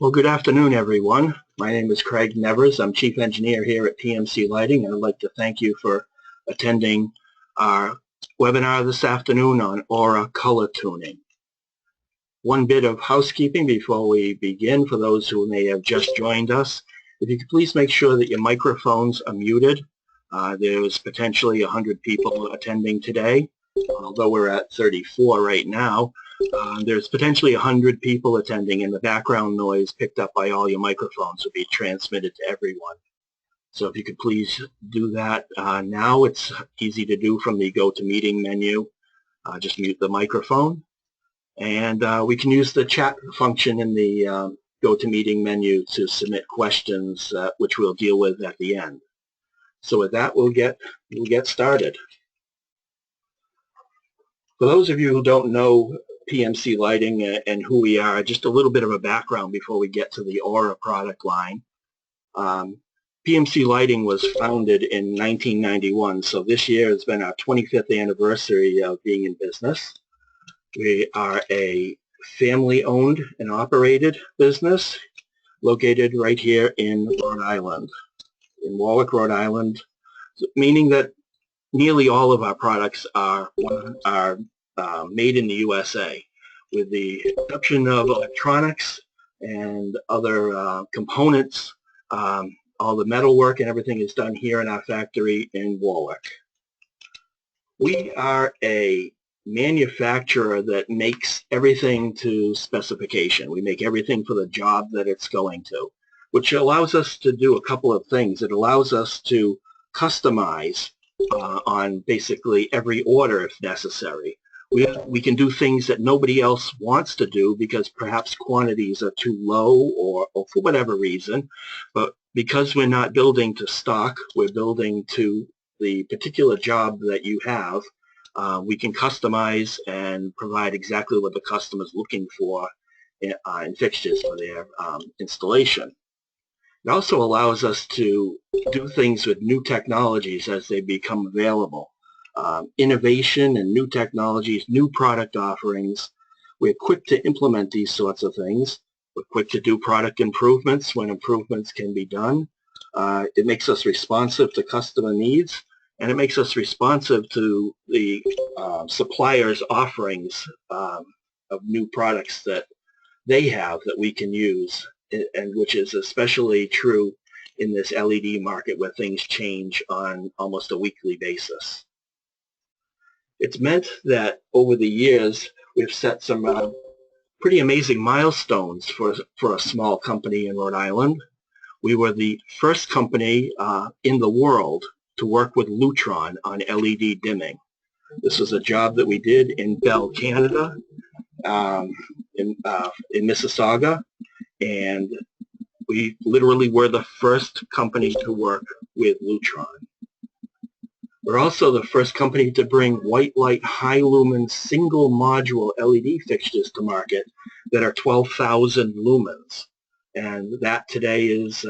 Well, good afternoon, everyone. My name is Craig Nevers. I'm Chief Engineer here at PMC Lighting, and I'd like to thank you for attending our webinar this afternoon on Aura color tuning. One bit of housekeeping before we begin for those who may have just joined us. If you could please make sure that your microphones are muted. There's potentially 100 people attending today. Although we're at 34 right now, there's potentially 100 people attending, and the background noise picked up by all your microphones will be transmitted to everyone. So if you could please do that now. It's easy to do from the GoToMeeting menu. Just mute the microphone. And we can use the chat function in the GoToMeeting menu to submit questions, which we'll deal with at the end. So with that, we'll get started. For those of you who don't know PMC Lighting and who we are, just a little bit of a background before we get to the Aura product line. PMC Lighting was founded in 1991, so this year has been our 25th anniversary of being in business. We are a family-owned and operated business located right here in Rhode Island, in Warwick, Rhode Island, meaning that nearly all of our products are made in the USA, with the exception of electronics and other components. All the metalwork and everything is done here in our factory in Warwick. We are a manufacturer that makes everything to specification. We make everything for the job that it's going to, which allows us to do a couple of things. It allows us to customize on basically every order if necessary. We can do things that nobody else wants to do because perhaps quantities are too low or for whatever reason. But because we're not building to stock, we're building to the particular job that you have, we can customize and provide exactly what the customer is looking for in fixtures for their installation. It also allows us to do things with new technologies as they become available. Innovation and new technologies, new product offerings. We're quick to implement these sorts of things. We're quick to do product improvements when improvements can be done. It makes us responsive to customer needs, and it makes us responsive to the suppliers' offerings of new products that they have that we can use, and which is especially true in this LED market where things change on almost a weekly basis. It's meant that over the years we've set some pretty amazing milestones for a small company in Rhode Island. We were the first company in the world to work with Lutron on LED dimming. This was a job that we did in Bell, Canada, in Mississauga, and we literally were the first company to work with Lutron. We're also the first company to bring white light, high lumen, single module LED fixtures to market that are 12,000 lumens. And that today is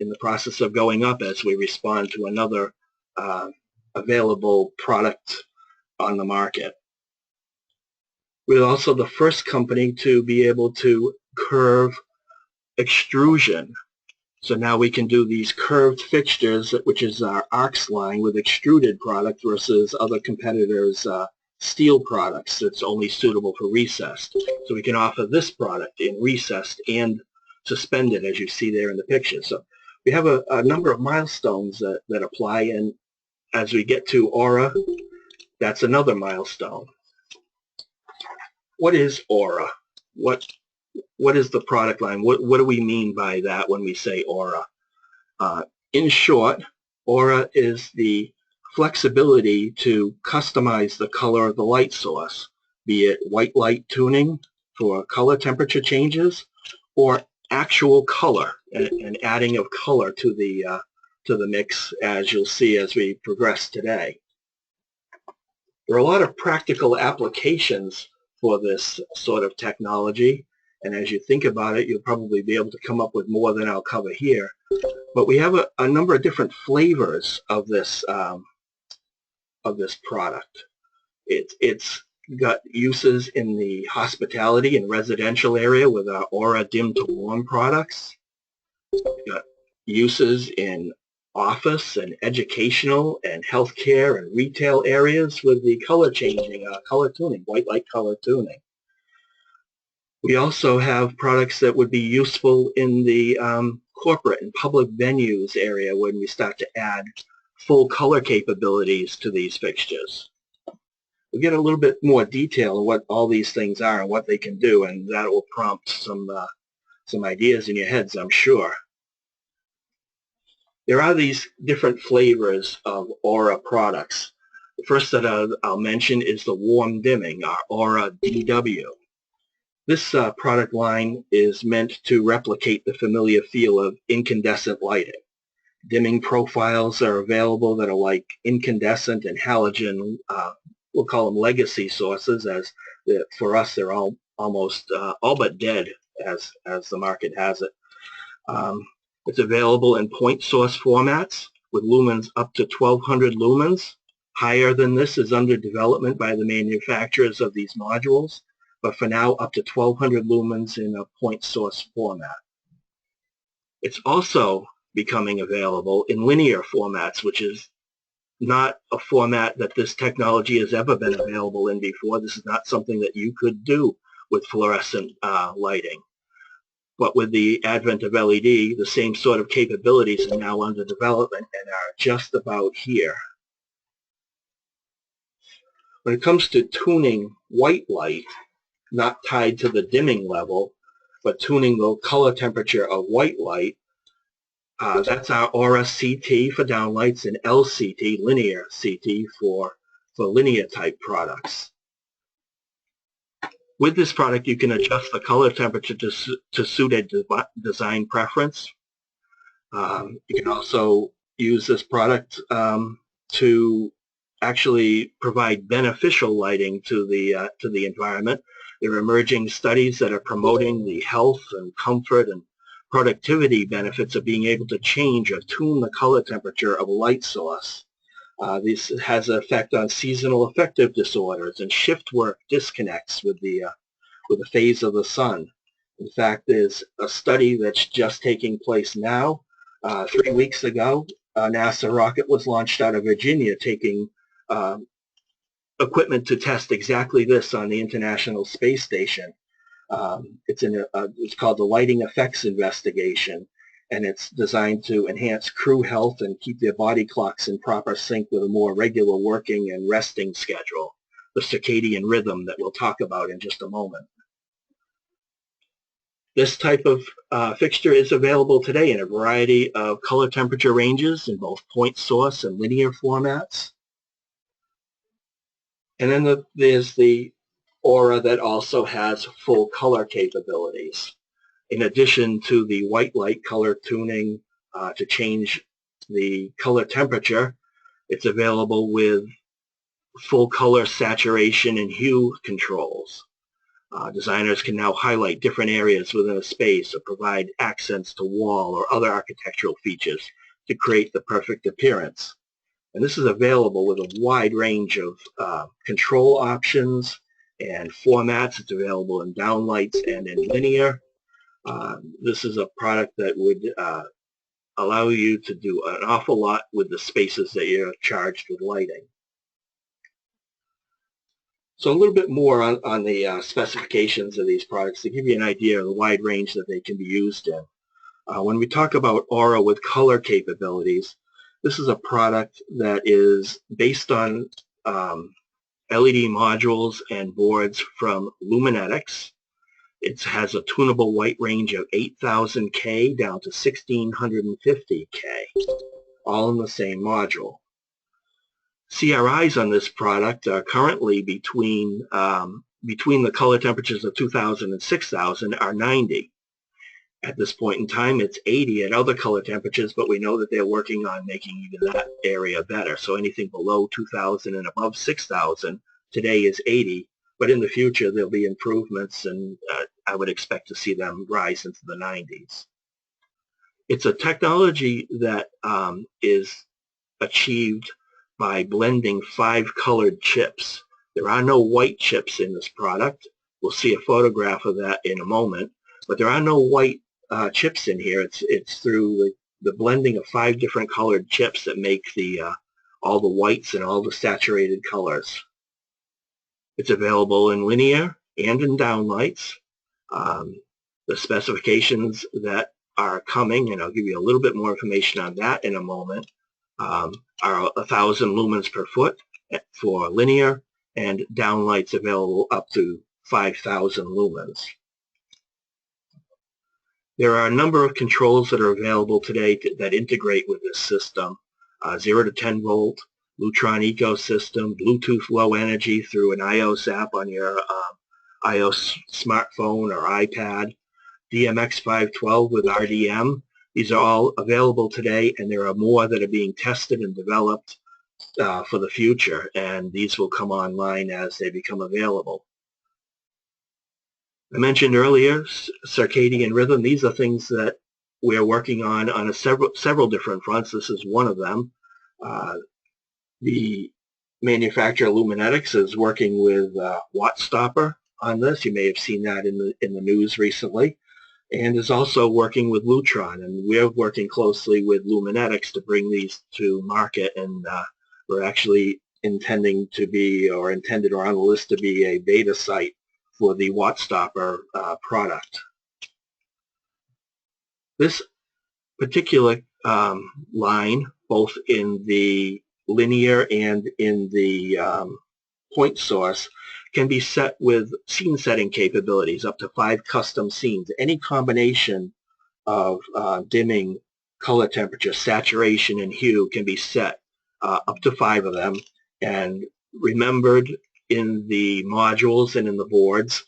in the process of going up as we respond to another available product on the market. We're also the first company to be able to curve extrusion. So now we can do these curved fixtures, which is our arcs line with extruded product versus other competitors' steel products that's only suitable for recessed. So we can offer this product in recessed and suspended, as you see there in the picture. So we have a number of milestones that apply, and as we get to Aura, that's another milestone. What is Aura? What is the product line? What do we mean by that when we say Aura? In short, Aura is the flexibility to customize the color of the light source, be it white light tuning for color temperature changes or actual color and adding of color to the mix, as you'll see as we progress today. There are a lot of practical applications for this sort of technology. And as you think about it, you'll probably be able to come up with more than I'll cover here. But we have a number of different flavors of this product. It's got uses in the hospitality and residential area with our Aura dim to warm products. We've got uses in office and educational and healthcare and retail areas with the color changing, color tuning, white light color tuning. We also have products that would be useful in the corporate and public venues area when we start to add full color capabilities to these fixtures. We'll get a little bit more detail on what all these things are and what they can do, and that will prompt some ideas in your heads, I'm sure. There are these different flavors of Aura products. The first that I'll mention is the warm dimming, our Aura DW. This product line is meant to replicate the familiar feel of incandescent lighting. Dimming profiles are available that are like incandescent and halogen, we'll call them legacy sources, as for us they're almost all but dead as the market has it. It's available in point source formats with lumens up to 1200 lumens. Higher than this is under development by the manufacturers of these modules, but for now up to 1200 lumens in a point source format. It's also becoming available in linear formats, which is not a format that this technology has ever been available in before. This is not something that you could do with fluorescent lighting. But with the advent of LED, the same sort of capabilities are now under development and are just about here. When it comes to tuning white light, not tied to the dimming level, but tuning the color temperature of white light, that's our Aura CT for downlights and LCT, linear CT, for linear type products. With this product, you can adjust the color temperature to suit a design preference. You can also use this product to actually provide beneficial lighting to the environment. There are emerging studies that are promoting the health and comfort and productivity benefits of being able to change or tune the color temperature of a light source. This has an effect on seasonal affective disorders and shift work disconnects with the phase of the sun. In fact, there's a study that's just taking place now. 3 weeks ago, a NASA rocket was launched out of Virginia, taking equipment to test exactly this on the International Space Station. It's called the Lighting Effects Investigation, and it's designed to enhance crew health and keep their body clocks in proper sync with a more regular working and resting schedule, the circadian rhythm that we'll talk about in just a moment. This type of fixture is available today in a variety of color temperature ranges in both point source and linear formats. And then there's the Aura that also has full color capabilities. In addition to the white light color tuning to change the color temperature, it's available with full color saturation and hue controls. Designers can now highlight different areas within a space or provide accents to wall or other architectural features to create the perfect appearance. And this is available with a wide range of control options and formats. It's available in downlights and in linear. This is a product that would allow you to do an awful lot with the spaces that you're charged with lighting. So a little bit more on the specifications of these products to give you an idea of the wide range that they can be used in. When we talk about Aura with color capabilities, this is a product that is based on LED modules and boards from Luminetics. It has a tunable white range of 8,000K down to 1,650K, all in the same module. CRIs on this product are currently between the color temperatures of 2,000 and 6,000 are 90. At this point in time, it's 80 at other color temperatures, but we know that they're working on making even that area better. So anything below 2,000 and above 6,000 today is 80, but in the future there'll be improvements, and I would expect to see them rise into the 90s. It's a technology that is achieved by blending 5 colored chips There are no white chips in this product. We'll see a photograph of that in a moment, but there are no white chips in here. It's through the blending of 5 different colored chips that make all the whites and all the saturated colors. It's available in linear and in downlights. The specifications that are coming, and I'll give you a little bit more information on that in a moment, are 1,000 lumens per foot for linear, and downlights available up to 5,000 lumens. There are a number of controls that are available today that integrate with this system. 0 to 10 volt, Lutron ecosystem, Bluetooth low energy through an iOS app on your iOS smartphone or iPad, DMX512 with RDM. These are all available today, and there are more that are being tested and developed for the future, and these will come online as they become available. I mentioned earlier circadian rhythm. These are things that we're working on several different fronts. This is one of them. The manufacturer Luminetics is working with WattStopper on this. You may have seen that in the news recently, and is also working with Lutron, and we're working closely with Luminetics to bring these to market, and we're actually intending to be, or intended or on the list to be, a beta site for the WattStopper product. This particular line, both in the linear and in the point source, can be set with scene setting capabilities, up to 5 custom scenes. Any combination of dimming, color temperature, saturation, and hue can be set, up to 5 of them, and remembered in the modules and in the boards,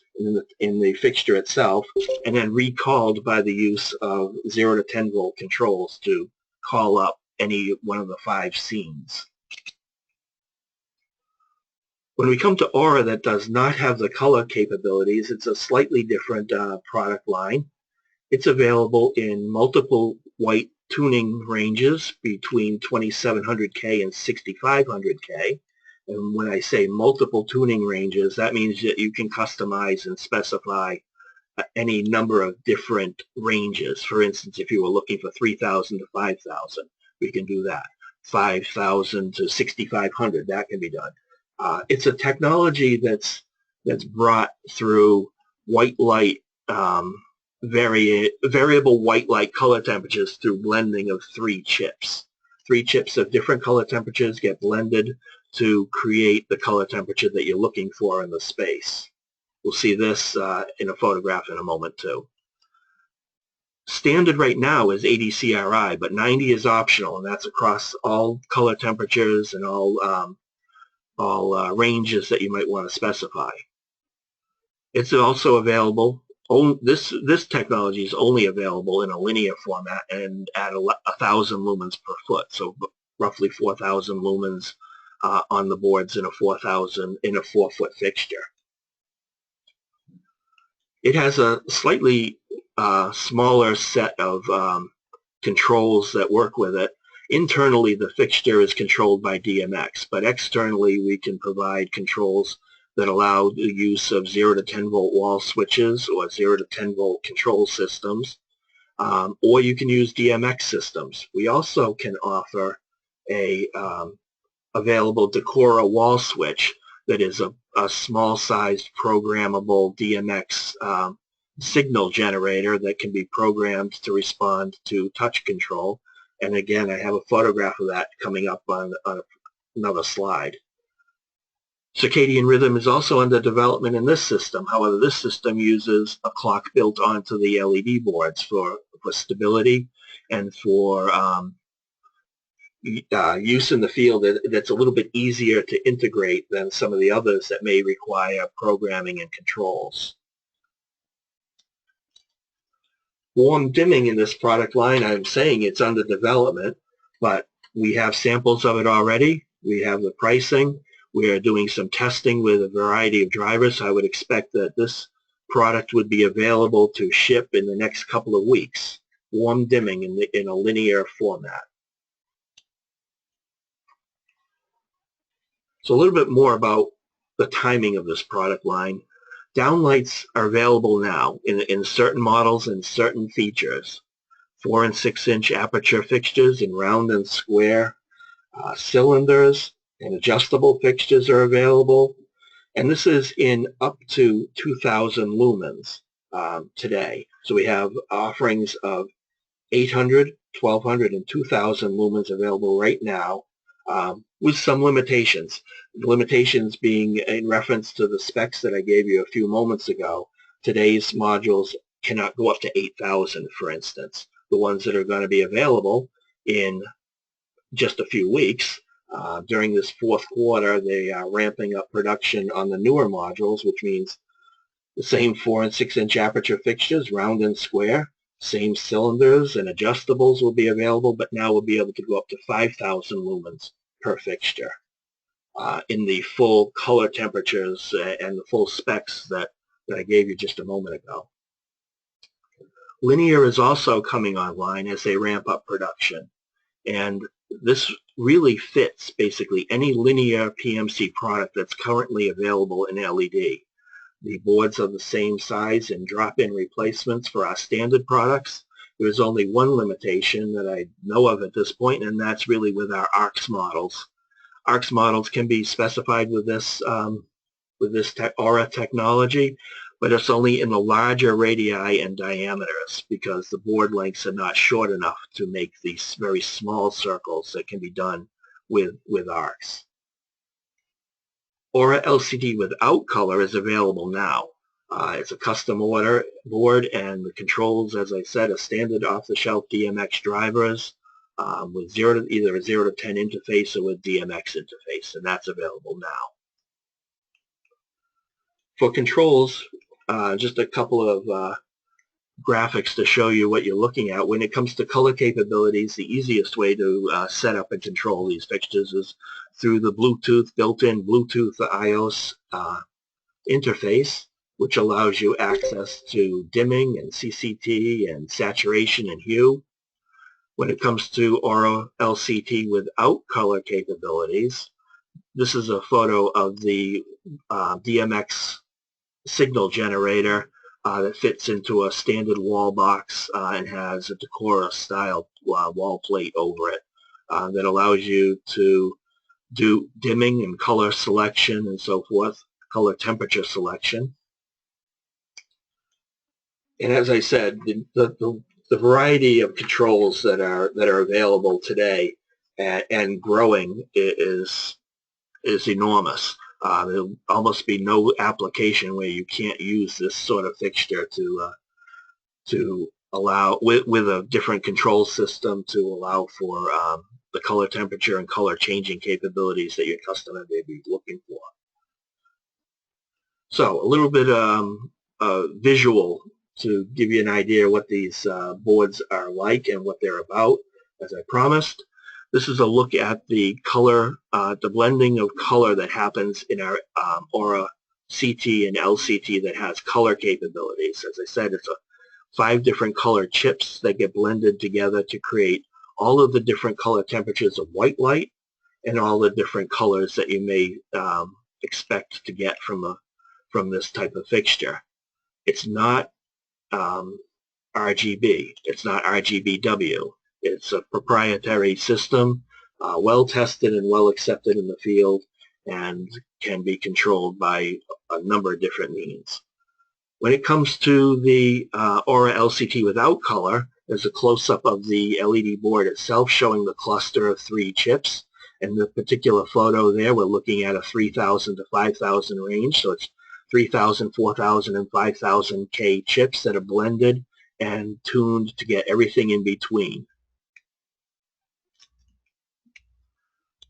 in the fixture itself, and then recalled by the use of 0 to 10 volt controls to call up any one of the 5 scenes. When we come to Aura, that does not have the color capabilities. It's a slightly different product line. It's available in multiple white tuning ranges between 2700K and 6500K. And when I say multiple tuning ranges, that means that you can customize and specify any number of different ranges. For instance, if you were looking for 3,000 to 5,000, we can do that. 5,000 to 6,500, that can be done. It's a technology that's brought through white light, variable white light color temperatures through blending of 3 chips. 3 chips of different color temperatures get blended to create the color temperature that you're looking for in the space. We'll see this in a photograph in a moment too. Standard right now is 80 CRI, but 90 is optional, and that's across all color temperatures and all ranges that you might want to specify. It's also available, this technology is only available in a linear format and at 1,000 lumens per foot, so roughly 4,000 lumens on the boards in a 4-foot fixture. It has a slightly smaller set of controls that work with it. Internally, the fixture is controlled by DMX, but externally we can provide controls that allow the use of 0 to 10 volt wall switches or 0 to 10 volt control systems, or you can use DMX systems. We also can offer a available Decora wall switch that is a small-sized programmable DMX signal generator that can be programmed to respond to touch control. And again, I have a photograph of that coming up on another slide. Circadian rhythm is also under development in this system. However, this system uses a clock built onto the LED boards for stability and for use in the field that's a little bit easier to integrate than some of the others that may require programming and controls. Warm dimming in this product line, I'm saying it's under development, but we have samples of it already. We have the pricing. We are doing some testing with a variety of drivers. I would expect that this product would be available to ship in the next couple of weeks. Warm dimming in a linear format. So a little bit more about the timing of this product line. Downlights are available now in certain models and certain features. 4 and 6-inch aperture fixtures in round and square. Cylinders and adjustable fixtures are available. And this is in up to 2,000 lumens today. So we have offerings of 800, 1,200, and 2,000 lumens available right now, with some limitations. The limitations being in reference to the specs that I gave you a few moments ago. Today's modules cannot go up to 8,000, for instance. The ones that are going to be available in just a few weeks, during this fourth quarter, they are ramping up production on the newer modules, which means the same 4 and 6-inch aperture fixtures, round and square, same cylinders and adjustables will be available, but now we'll be able to go up to 5,000 lumens per fixture in the full color temperatures and the full specs that I gave you just a moment ago. Linear is also coming online as they ramp up production, and this really fits basically any linear PMC product that's currently available in LED. The boards are the same size and drop-in replacements for our standard products. There's only one limitation that I know of at this point, and that's really with our ARCS models. ARCS models can be specified with this Aura technology, but it's only in the larger radii and diameters because the board lengths are not short enough to make these very small circles that can be done with ARCS. Aura LCT without color is available now. It's a custom order board, and the controls, as I said, are standard off-the-shelf DMX drivers with either a 0 to 10 interface or with DMX interface, and that's available now. For controls, just a couple of graphics to show you what you're looking at. When it comes to color capabilities, the easiest way to set up and control these fixtures is through the built-in Bluetooth iOS interface, which allows you access to dimming and CCT and saturation and hue. When it comes to Aura LCT without color capabilities, this is a photo of the DMX signal generator that fits into a standard wall box and has a Decora style wall plate over it that allows you to do dimming and color selection and so forth, color temperature selection. And as I said, the variety of controls that are available today and growing is enormous. There'll almost be no application where you can't use this sort of fixture to allow with a different control system to allow for the color temperature and color changing capabilities that your customer may be looking for. So a little bit visual to give you an idea what these boards are like and what they're about, as I promised. This is a look at the color, the blending of color that happens in our Aura CT and LCT that has color capabilities. As I said, it's 5 different color chips that get blended together to create all of the different color temperatures of white light and all the different colors that you may expect to get from this type of fixture. It's not RGB. It's not RGBW. It's a proprietary system, well tested and well accepted in the field, and can be controlled by a number of different means. When it comes to the Aura LCT without color, there's a close-up of the LED board itself showing the cluster of 3 chips. In the particular photo there, we're looking at a 3,000 to 5,000 range, so it's 3,000, 4,000, and 5,000 K chips that are blended and tuned to get everything in between.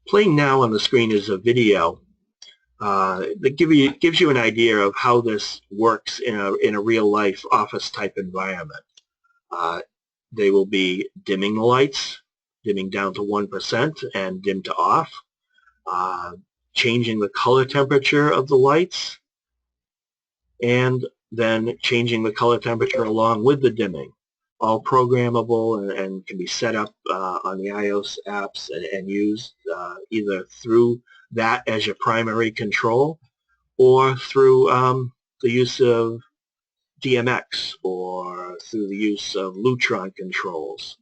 Playing now on the screen is a video that gives you an idea of how this works in a real-life office-type environment. They will be dimming the lights, dimming down to 1% and dim to off, changing the color temperature of the lights, and then changing the color temperature along with the dimming. All programmable and can be set up on the iOS apps and used either through that as your primary control or through the use of DMX or through the use of Lutron controls.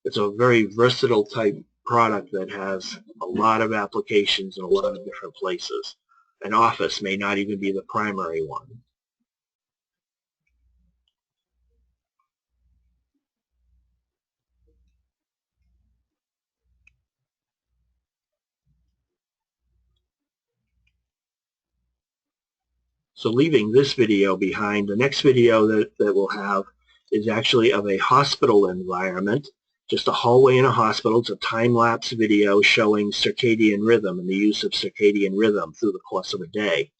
It's a very versatile type product that has a lot of applications in a lot of different places. An office may not even be the primary one. So leaving this video behind, the next video that we'll have is actually of a hospital environment, just a hallway in a hospital. It's a time-lapse video showing circadian rhythm and the use of circadian rhythm through the course of a day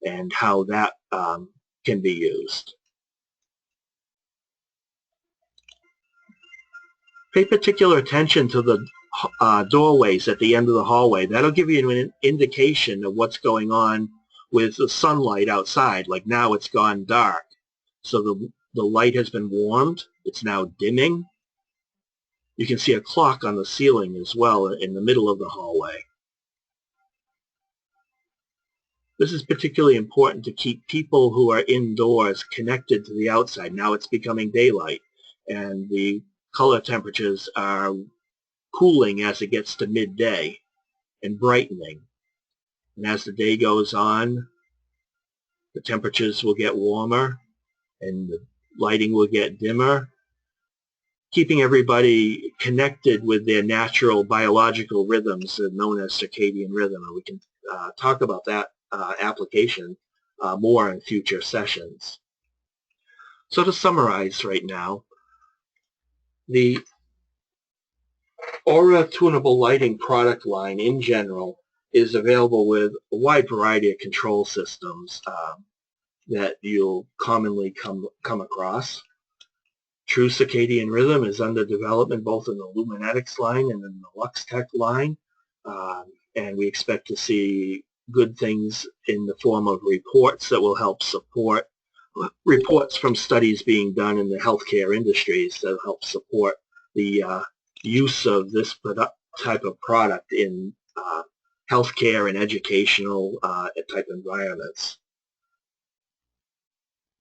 and how that can be used. Pay particular attention to the doorways at the end of the hallway. That'll give you an indication of what's going on with the sunlight outside. Like now it's gone dark. So the light has been warmed. It's now dimming. You can see a clock on the ceiling as well in the middle of the hallway. This is particularly important to keep people who are indoors connected to the outside. Now it's becoming daylight, and the color temperatures are cooling as it gets to midday and brightening. And as the day goes on, the temperatures will get warmer and the lighting will get dimmer, keeping everybody connected with their natural biological rhythms known as circadian rhythm. And we can talk about that application more in future sessions. So to summarize right now, the Aura Tunable Lighting product line in general is available with a wide variety of control systems that you'll commonly come across. True Circadian Rhythm is under development both in the Luminetics line and in the LuxTech line, and we expect to see good things in the form of reports that will help support reports from studies being done in the healthcare industries that will help support the use of this type of product in healthcare and educational type environments.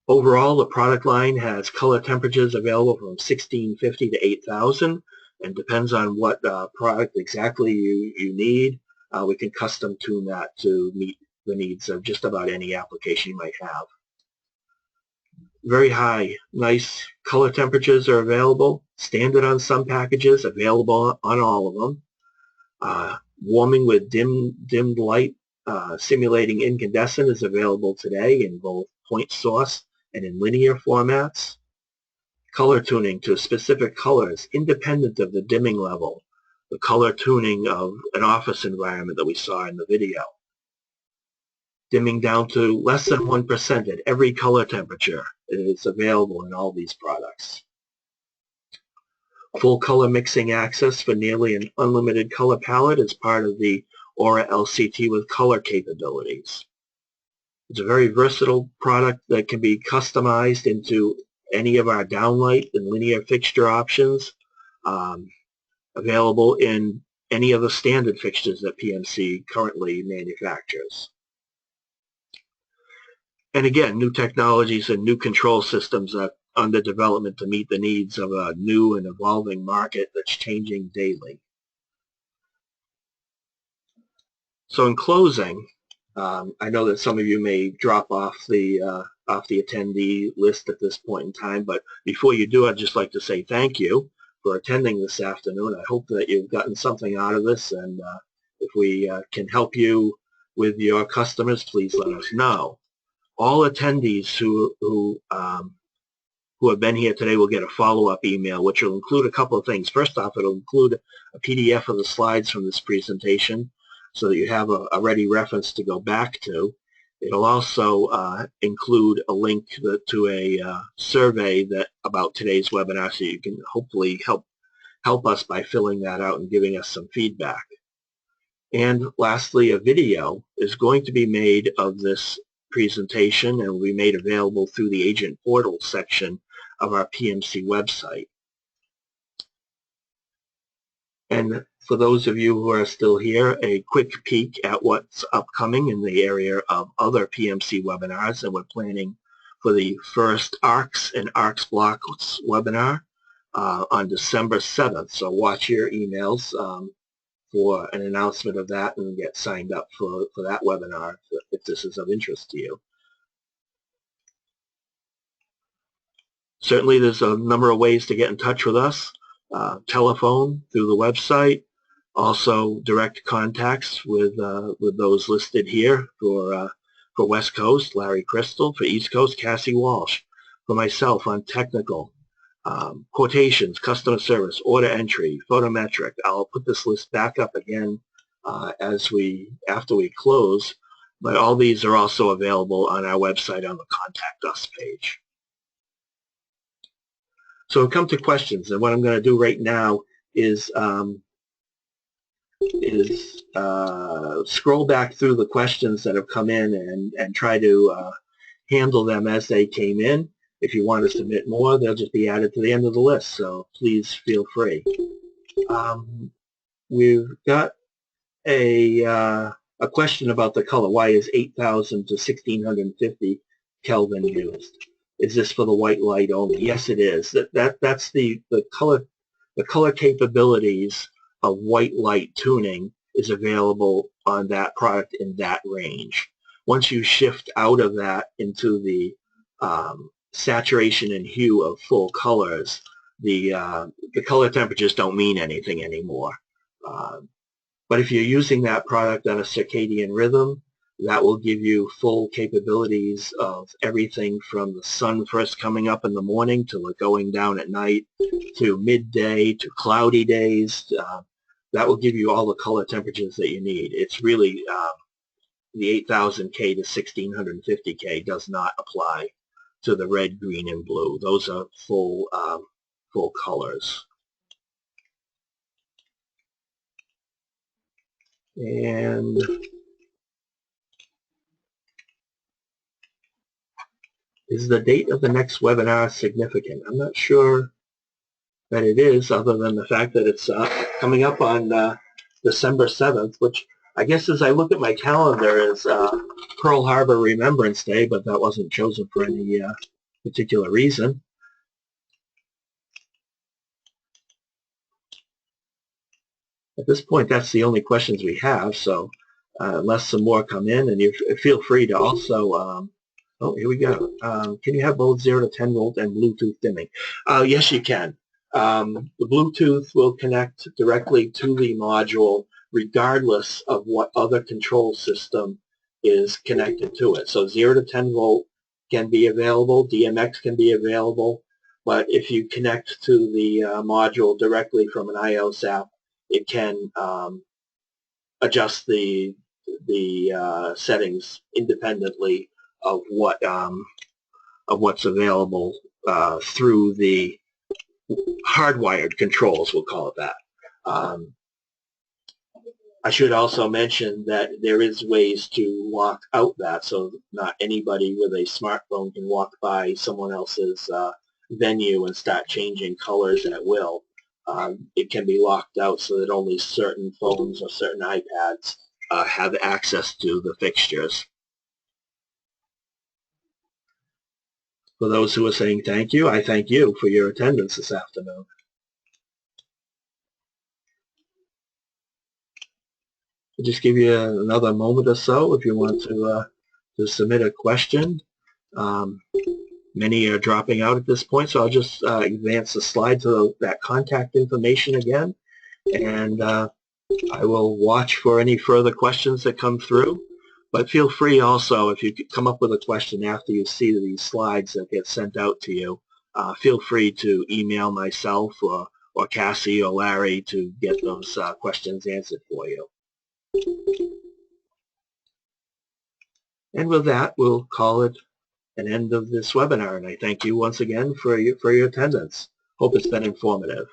Overall, the product line has color temperatures available from 1650 to 8000, and depends on what product exactly you need. We can custom tune that to meet the needs of just about any application you might have. Very high, nice color temperatures are available, standard on some packages, available on all of them. Warming with dimmed light, simulating incandescent is available today in both point source and in linear formats. Color tuning to specific colors independent of the dimming level, the color tuning of an office environment that we saw in the video. Dimming down to less than 1% at every color temperature is available in all these products. Full color mixing access for nearly an unlimited color palette is part of the Aura LCT with color capabilities. It's a very versatile product that can be customized into any of our downlight and linear fixture options, available in any of the standard fixtures that PMC currently manufactures. And again, new technologies and new control systems are under development to meet the needs of a new and evolving market that's changing daily. So in closing, I know that some of you may drop off the attendee list at this point in time, but before you do, I'd just like to say thank you for attending this afternoon. I hope that you've gotten something out of this, and if we can help you with your customers, please let us know. All attendees who have been here today will get a follow-up email, which will include a couple of things. First off, it'll include a PDF of the slides from this presentation so that you have a ready reference to go back to. It'll also include a link to a survey about today's webinar, so you can hopefully help us by filling that out and giving us some feedback. And lastly, a video is going to be made of this presentation and will be made available through the agent portal section of our PMC website. And for those of you who are still here, a quick peek at what's upcoming in the area of other PMC webinars, and we're planning for the first ARCs and ARCs Blocks webinar on December 7th. So watch your emails for an announcement of that and get signed up for that webinar if this is of interest to you. Certainly there's a number of ways to get in touch with us. Telephone, through the website, also direct contacts with those listed here. For West Coast, Larry Crystal; for East Coast, Cassie Walsh; for myself on technical, quotations, customer service, order entry, photometric. I'll put this list back up again after we close, but all these are also available on our website on the Contact Us page. So we'll come to questions, and what I'm going to do right now is scroll back through the questions that have come in and try to handle them as they came in. If you want to submit more, they'll just be added to the end of the list, so please feel free. We've got a question about the color. Why is 8,000 to 1,650 Kelvin used? Is this for the white light only? Yes, it is. That's the color capabilities of white light tuning is available on that product in that range. Once you shift out of that into the saturation and hue of full colors, the color temperatures don't mean anything anymore. But if you're using that product on a circadian rhythm, that will give you full capabilities of everything from the sun first coming up in the morning to it going down at night, to midday, to cloudy days. That will give you all the color temperatures that you need. It's really the 8,000K to 1,650K does not apply to the red, green, and blue. Those are full colors. And is the date of the next webinar significant? I'm not sure that it is, other than the fact that it's coming up on December 7th, which I guess as I look at my calendar is Pearl Harbor Remembrance Day, but that wasn't chosen for any particular reason. At this point, that's the only questions we have, so unless some more come in, and you feel free to also oh, here we go. Can you have both 0 to 10 volt and Bluetooth dimming? Yes, you can. The Bluetooth will connect directly to the module regardless of what other control system is connected to it. So 0 to 10 volt can be available, DMX can be available, but if you connect to the module directly from an iOS app, it can adjust the settings independently of what's available through the hardwired controls, we'll call it that. I should also mention that there is ways to lock out that, so not anybody with a smartphone can walk by someone else's venue and start changing colors at will. It can be locked out so that only certain phones or certain iPads have access to the fixtures. For those who are saying thank you, I thank you for your attendance this afternoon. I'll just give you another moment or so if you want to submit a question. Many are dropping out at this point, so I'll just advance the slide to that contact information again, and I will watch for any further questions that come through. But feel free also, if you could come up with a question after you see these slides that get sent out to you, feel free to email myself or Cassie or Larry to get those questions answered for you. And with that, we'll call it an end of this webinar, and I thank you once again for your attendance. Hope it's been informative.